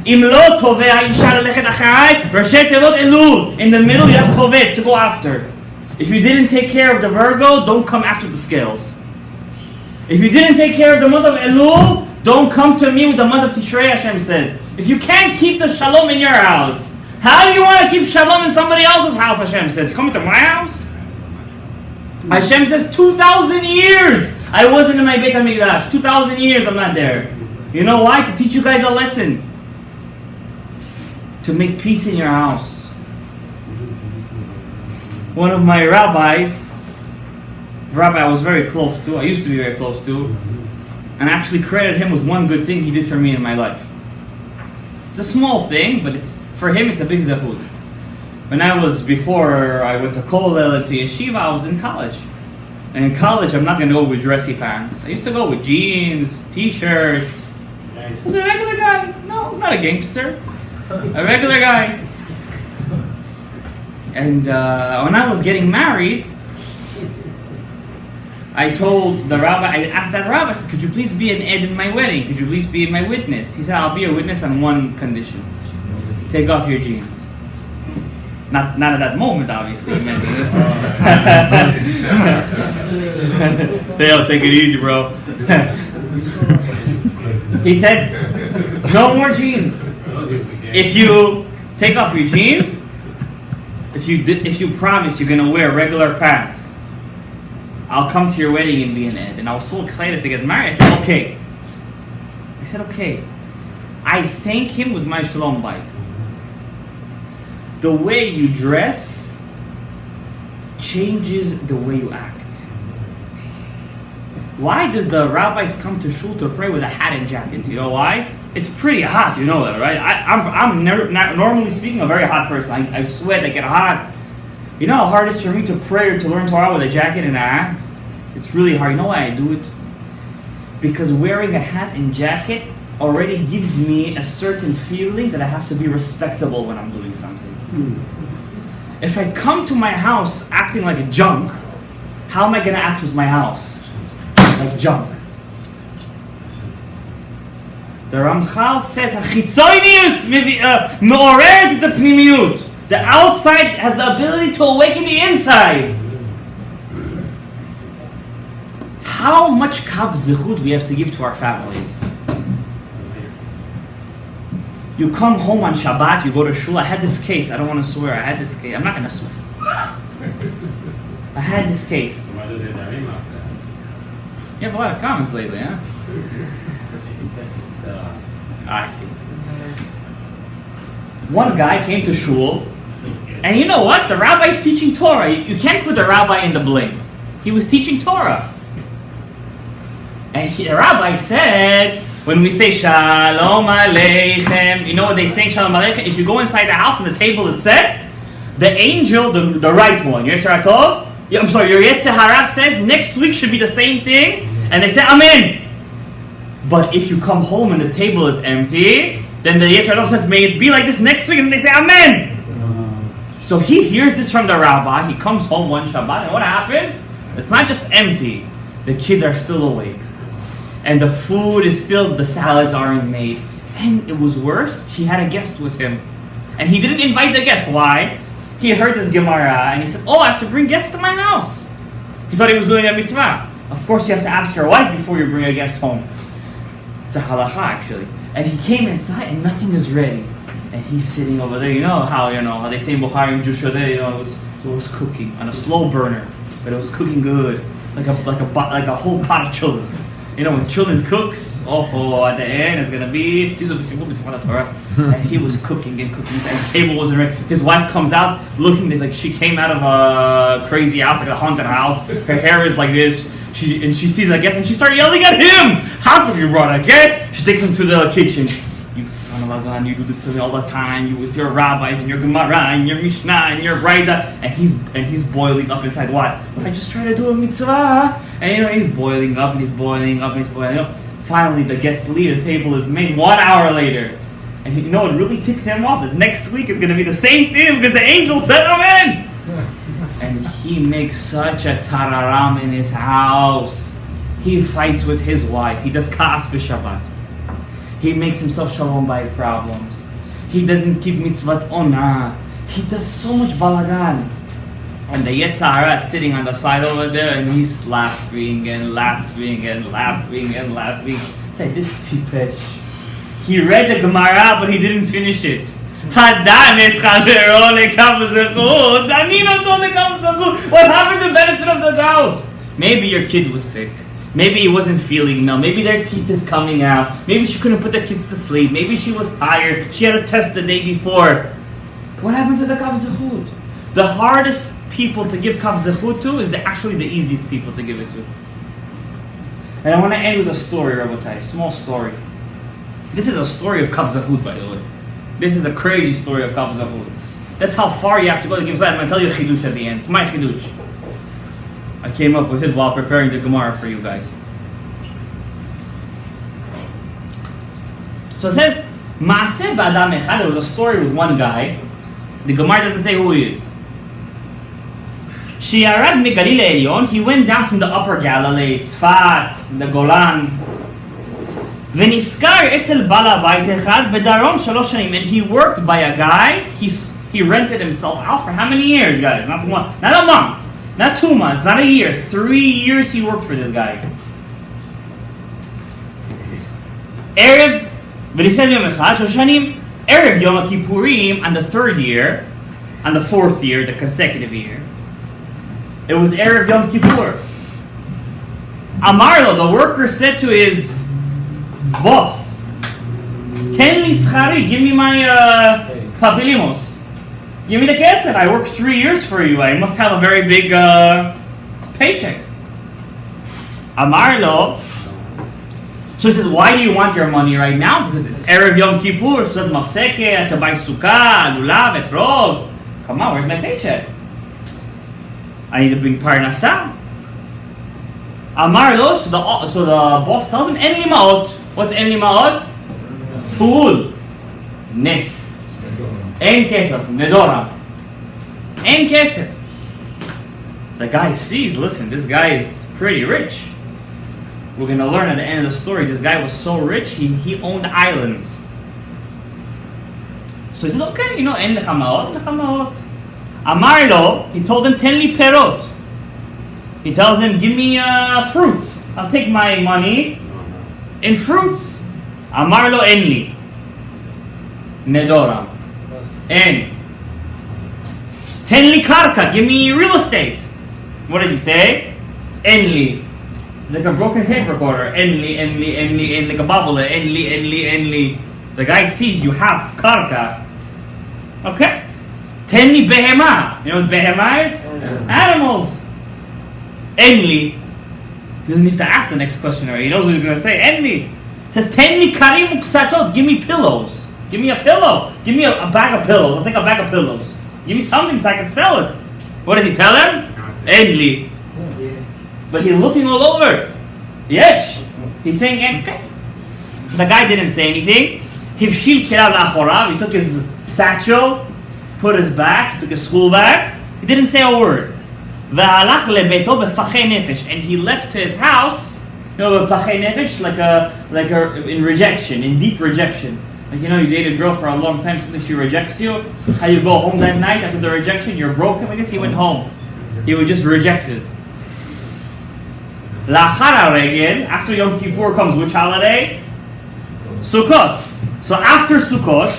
Im lo toveh ha'isha lalechet acharai, Rashi Tevot Elul. In the middle you have toveh, to go after. If you didn't take care of the Virgo, don't come after the scales. If you didn't take care of the month of Elul, don't come to me with the month of Tishrei, Hashem says. If you can't keep the shalom in your house, how do you want to keep shalom in somebody else's house, Hashem says? You coming to my house? Hashem says, 2,000 years I wasn't in my Beit HaMikdash. 2,000 years I'm not there. You know why? To teach you guys a lesson. To make peace in your house. One of my rabbis, rabbi I was very close to, I used to be very close to, and I actually credited him with one good thing he did for me in my life. It's a small thing, but for him it's a big zehut. Before I went to Kollel, to Yeshiva, I was in college. And in college I'm not going to go with dressy pants. I used to go with jeans, t-shirts. I was a regular guy. No, not a gangster. A regular guy. And when I was getting married, I told the rabbi, I asked that rabbi, I said, could you please be an ed in my wedding? Could you please be my witness? He said, I'll be a witness on one condition. Take off your jeans. Not at that moment, obviously. Theo, take it easy, bro. He said, no more jeans. If you take off your jeans, if you promise you're going to wear regular pants, I'll come to your wedding and be an ed. And I was so excited to get married. I said, okay. I thank him with my Shalom Bayit. The way you dress changes the way you act. Why does the rabbis come to shul to pray with a hat and jacket? Do you know why? It's pretty hot, you know that, right? I'm never, not, normally speaking, a very hot person. I sweat, I get hot. You know how hard it is for me to pray or to learn Torah with a jacket and a hat? It's really hard. You know why I do it? Because wearing a hat and jacket already gives me a certain feeling that I have to be respectable when I'm doing something. If I come to my house acting like a junk, how am I going to act with my house? Like junk. The Ramchal says, the outside has the ability to awaken the inside. How much kav zechut we have to give to our families? You come home on Shabbat, you go to shul. I had this case. I don't want to swear. I had this case. I'm not going to swear. I had this case. You have a lot of comments lately, huh? I see. One guy came to shul, and you know what? The rabbi's teaching Torah. You can't put the rabbi in the blink. He was teaching Torah. And the rabbi said, when we say Shalom Aleichem, you know what they say, Shalom Aleichem? If you go inside the house and the table is set, the angel, the right one, your Yetzer Tov, I'm sorry, your Yetzer Hara says next week should be the same thing, and they say Amen. But if you come home and the table is empty, then the Yetzer Tov says, may it be like this next week, and they say Amen. So he hears this from the rabbi, he comes home one Shabbat, and what happens? It's not just empty, the kids are still awake. And the food is still, the salads aren't made. And it was worse, he had a guest with him. And he didn't invite the guest. Why? He heard this Gemara and he said, oh, I have to bring guests to my house. He thought he was doing a mitzvah. Of course you have to ask your wife before you bring a guest home. It's a halacha actually. And he came inside and nothing is ready. And he's sitting over there. You know how they say Bukhari Jushodeh, it was cooking on a slow burner. But it was cooking good. Like a whole pot of children. You know, when children cooks, at the end it's gonna be and he was cooking and cooking, and the table wasn't ready. His wife comes out looking like she came out of a crazy house, like a haunted house. Her hair is like this. She sees a guest and she started yelling at him. How come you brought a guest? She takes him to the kitchen. You son of a gun, you do this to me all the time. You with your rabbis and your Gemara and your Mishnah and your Braita, and he's boiling up inside. What? I just try to do a mitzvah, and he's boiling up and he's boiling up and he's boiling up. Finally, the guests leave. The table is made. 1 hour later, and it really ticked him off. That next week is going to be the same thing because the angel said amen. And he makes such a tararam in his house. He fights with his wife. He does ka'as b'Shabbat. He makes himself shalom bayit problems. He doesn't keep mitzvat onah. He does so much balagan. And the Yetzer Hara is sitting on the side over there and he's laughing and laughing and laughing and laughing. Say, this tipesh. He read the Gemara but he didn't finish it. What happened to the benefit of the doubt? Maybe your kid was sick. Maybe he wasn't feeling well. Maybe their teeth is coming out. Maybe she couldn't put the kids to sleep. Maybe she was tired. She had a test the day before. What happened to the kav zechut? The hardest people to give kav zechut to is actually the easiest people to give it to. And I want to end with a story, Rabotai, a small story. This is a story of kav zechut, by the way. This is a crazy story of kav zechut. That's how far you have to go to give zechut. I'm going to tell you a chidush at the end. It's my chidush. I came up with it while preparing the Gemara for you guys. So it says, Maaseh b'adam echad. There was a story with one guy. The Gemara doesn't say who he is. Sheyarad megalil elyon. He went down from the upper Galilee, Tzfat, the Golan. V'niskar etzel bala bayit echad b'darom 3 shanim. And he worked by a guy. He rented himself out for how many years, guys? Not one, not a month. Not 2 months, not a year. 3 years he worked for this guy. Erev Yom Kippurim, on the 3rd year, on the 4th year, the consecutive year, it was Erev Yom Kippur. Amarlo, the worker, said to his boss, Ten li schari, give me my papilimos. Give me the kesef. I worked 3 years for you. I must have a very big paycheck. Amarlo. So he says, why do you want your money right now? Because it's Erev Yom Kippur, Sudat Mafseket, to buy Sukkah, Lulav, Etrog. Come on, where's my paycheck? I need to bring Parnasah. Amar lo, so the boss tells him, En li ma'ot. What's En li ma'ot? Pul. Nes. En kesef. Nedora. En kesef. The guy sees, listen, this guy is pretty rich. We're going to learn at the end of the story, this guy was so rich, he owned islands. So he says, okay, you know, En lecha ma'ot, lecha ma'ot. Amar lo, he told him, Ten li perot. He tells him, give me fruits. I'll take my money in fruits. Amar lo en li. Nedora. En. Ten li karka. Give me real estate. What does he say? En li. Like a broken tape recorder. En li, en li, en li, en, like a bubble. En li, en li, en li. The guy sees you have karka. Okay. Ten li behema. You know what behema is? Animals. Enli. He doesn't have to ask the next question already. He knows what he's going to say. Enli. He says, Tenli karim uksatot. Give me pillows. Give me a pillow. Give me a bag of pillows. I'll take a bag of pillows. Give me something so I can sell it. What does he tell him? Enli. But he's looking all over. Yes. He's saying, okay. The guy didn't say anything. Hivshil kirav la'achorav. He took his satchel, put his back, took his school bag. He didn't say a word. And he left to his house, you know, like in rejection, in deep rejection. Like, you know, you date a girl for a long time, so she rejects you. How you go home that night after the rejection, you're broken. I guess he went home. He was just rejected. After Yom Kippur comes which holiday? Sukkot. So after Sukkot,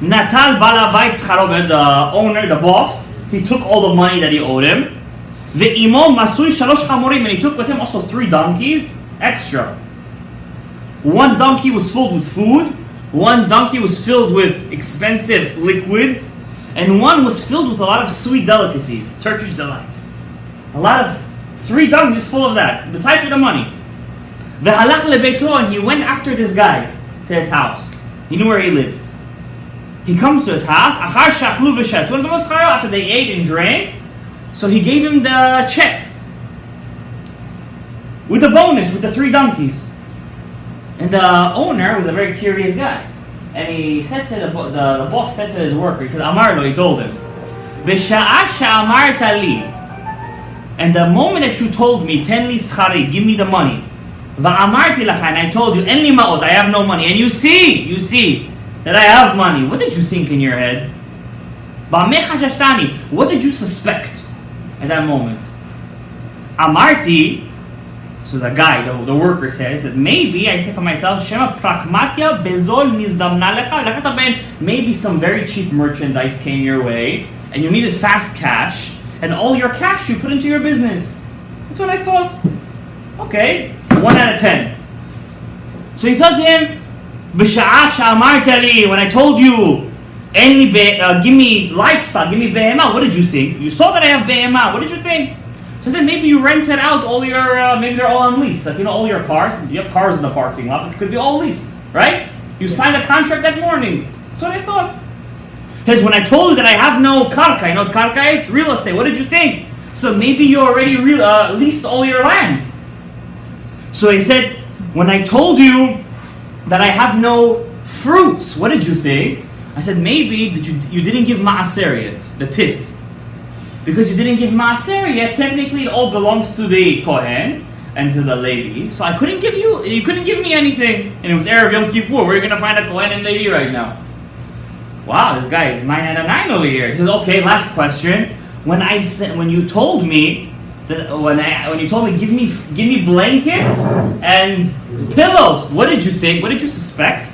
Natal Balabait Scharovet, the owner, the boss, he took all the money that he owed him. Ve'imo masui shalosh chamorim, and he took with him also 3 donkeys extra. 1 donkey was filled with food, 1 donkey was filled with expensive liquids, and 1 was filled with a lot of sweet delicacies, Turkish delight. A lot of 3 donkeys full of that, besides for the money. Ve'halach lebeito, and he went after this guy to his house. He knew where he lived. He comes to his house, achar shachlu v'shatu, after they ate and drank. So he gave him the check with the bonus, with the 3 donkeys. And the owner was a very curious guy. And he said to the boss said to his worker, he said, Amarlo, he told him, B'sha'a sha'amarta li. And the moment that you told me, Ten li schari, give me the money. Va'amarti lacha, and I told you, En li ma'ot, I have no money. And you see that I have money. What did you think in your head? Ba'mecha shashtani, what did you suspect at that moment? Amarti, so the guy, the worker said, maybe, I said to myself, Shema pragmatia bezol nizdamna lecha, maybe some very cheap merchandise came your way, and you needed fast cash, and all your cash you put into your business. That's what I thought. Okay, 1 out of 10. So he said to him, B'sha'a sha'amarta li, when I told you, give me livestock, give me behemah, what did you think? You saw that I have behemah, what did you think? So I said, maybe you rented out all your, maybe they're all on lease. Like, you know, all your cars, you have cars in the parking lot, but it could be all leased, right? You signed a contract that morning. That's what I thought. Because when I told you that I have no karka, you know what karka is? Real estate, what did you think? So maybe you already leased all your land. So he said, when I told you that I have no fruits, what did you think? I said, maybe you didn't give ma'aser yet, the tithe. Because you didn't give maaser yet, technically it all belongs to the Kohen and to the lady. So you couldn't give me anything. And it was Erev Yom Kippur. Where are you going to find a Kohen and lady right now? Wow, this guy is 9 out of 9 over here. He says, okay, last question. When you told me give me blankets and pillows, what did you think? What did you suspect?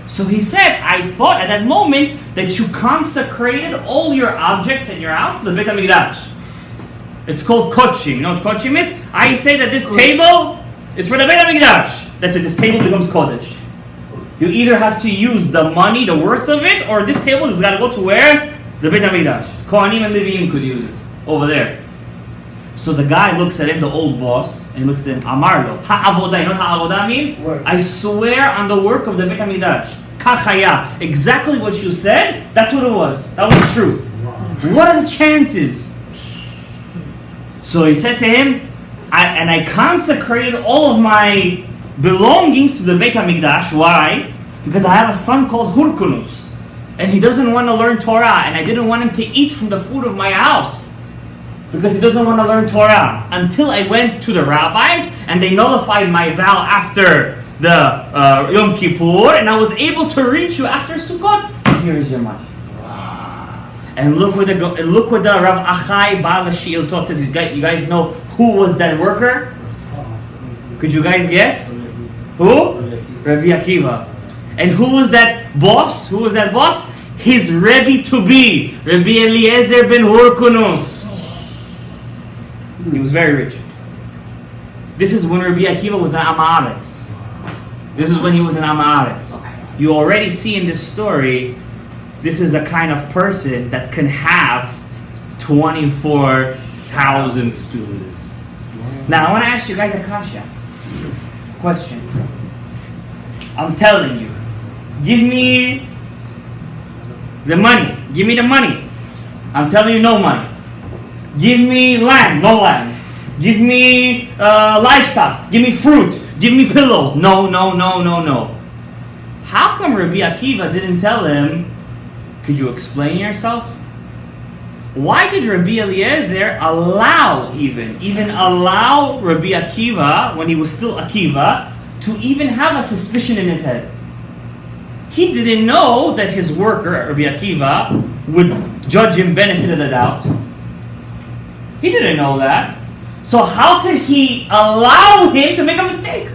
So he said, I thought at that moment that you consecrated all your objects in your house to the Beit HaMikdash. It's called Kodshim. You know what Kodshim is? I say that this table is for the Beit HaMikdash. That's it, this table becomes Kodesh. You either have to use the money, the worth of it, or this table has got to go to where? The Beit HaMikdash. Kohanim and Leviim could use it. Over there. So the guy looks at him, the old boss, and he looks at him, Amar lo, ha'avodah. You know what ha'avodah means? Work. I swear on the work of the Beit HaMikdash. Kachaya. Exactly what you said, that's what it was. That was the truth. What are the chances? So he said to him, I consecrated all of my belongings to the Beit HaMikdash. Why? Because I have a son called Hurkunus. And he doesn't want to learn Torah. And I didn't want him to eat from the food of my house. Because he doesn't want to learn Torah. Until I went to the rabbis and they nullified my vow after the Yom Kippur. And I was able to reach you after Sukkot. Here's your money. And look what the Rav Achai Baal She'iltot says. You guys know who was that worker? Could you guys guess? Who? Rabbi Akiva. And who was that boss? Who was that boss? His Rebbe to be, Rabbi Eliezer ben Hurkunus. He was very rich. This is when Rabbi Akiva was an Amaretz. This is when he was an Amaretz. You already see in this story, this is a kind of person that can have 24,000 students. Now I want to ask you guys a question. I'm telling you, give me the money. Give me the money. I'm telling you, no money. Give me land. No land. Give me livestock. Give me fruit. Give me pillows. No. How come Rabbi Akiva didn't tell him, could you explain yourself? Why did Rabbi Eliezer even allow Rabbi Akiva, when he was still Akiva, to even have a suspicion in his head? He didn't know that his worker, Rabbi Akiva, would judge him benefit of the doubt. He didn't know that. So how could he allow him to make a mistake?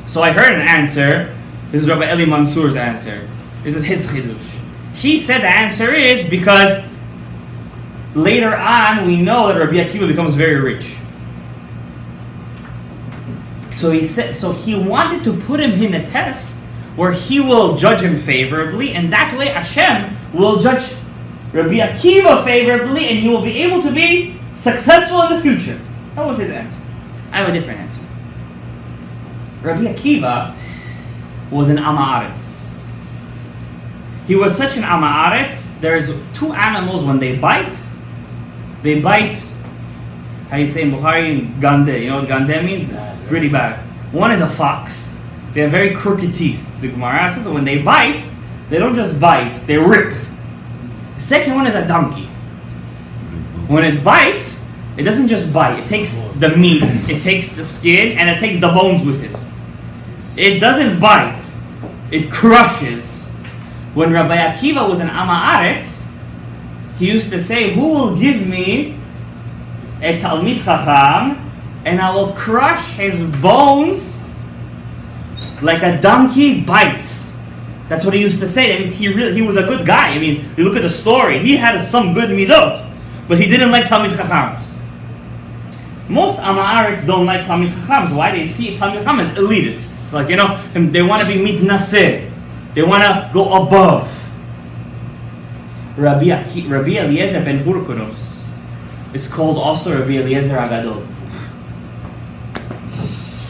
So I heard an answer. This is Rabbi Eli Mansour's answer. This is his chidush. He said the answer is because later on we know that Rabbi Akiva becomes very rich. So he wanted to put him in a test where he will judge him favorably, and that way Hashem will judge Rabbi Akiva favorably, and he will be able to be successful in the future. That was his answer. I have a different answer. Rabbi Akiva was an Amaretz. He was such an Amaretz, there's two animals when they bite, how you say in Bukhari, gande. You know what gande means? It's pretty bad. One is a fox. They have very crooked teeth. The Gemara says when they bite, they don't just bite, they rip. The second one is a donkey. When it bites, it doesn't just bite. It takes the meat, it takes the skin, and it takes the bones with it. It doesn't bite. It crushes. When Rabbi Akiva was an Amaretz, he used to say, who will give me a Talmid Chacham, and I will crush his bones like a donkey bites. That's what he used to say. That means he was a good guy. I mean, you look at the story, he had some good midot, but he didn't like Talmid Chachams. Most Amaretz don't like Talmid Chachams. Why? They see Talmid Chacham as elitists. Like, you know, they want to be mitnaseh. They want to go above. Rabbi Eliezer ben Hurkunus is called also Rabbi Eliezer Agadol.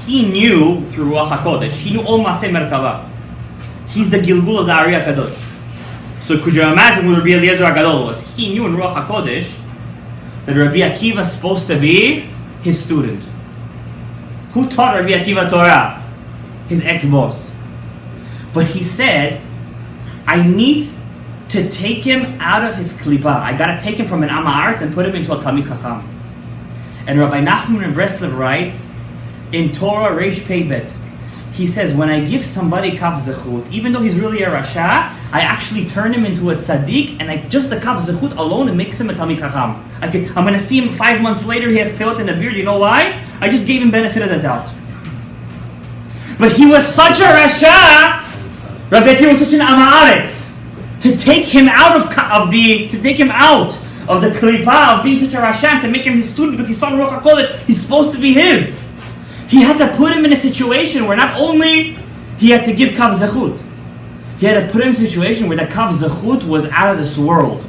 He knew through Ruach HaKodesh, he knew all Maseh Merkava. He's the Gilgul of the Ari HaKadosh. So could you imagine what Rabbi Eliezer Agadol was? He knew in Ruach HaKodesh that Rabbi Akiva is supposed to be his student. Who taught Rabbi Akiva Torah? His ex-boss. But he said, I need to take him out of his klipa. I got to take him from an Amaretz and put him into a Talmid Chacham. And Rabbi Nachman in Breslev writes, in Torah Reish Pei Bet, he says, when I give somebody kaf zechut, even though he's really a rasha, I actually turn him into a tzaddik, and just the kaf zechut alone, it makes him a Talmid Chacham. I'm going to see him 5 months later, he has pilot and a beard. You know why? I just gave him benefit of the doubt. But he was such a rasha, Rabbi Akiva was such an Amaretz, to take him out of the klipa of being such a rasha, to make him his student, because he saw in Ruach HaKodesh, he's supposed to be his. He had to put him in a situation where not only he had to give kav zechut, he had to put him in a situation where the kav zechut was out of this world.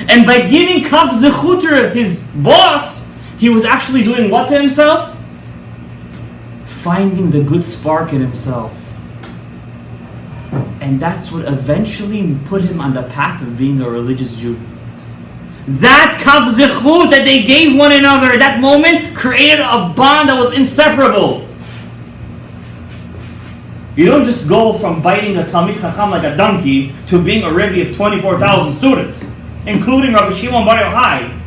And by giving Kav Zechut to his boss, he was actually doing what to himself? Finding the good spark in himself. And that's what eventually put him on the path of being a religious Jew. That Kav Zechut that they gave one another at that moment created a bond that was inseparable. You don't just go from biting a Talmid Chacham like a donkey to being a Rebbe of 24,000 students, including Rav Shalom Gadaev.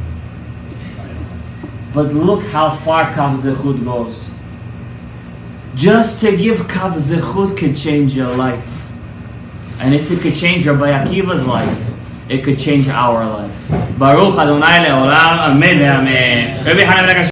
But look how far Kav Zechut goes. Just to give Kav Zechut could change your life. And if it could change Rabbi Akiva's life, it could change our life. Baruch Adonai Le'olam, Amen, Amen.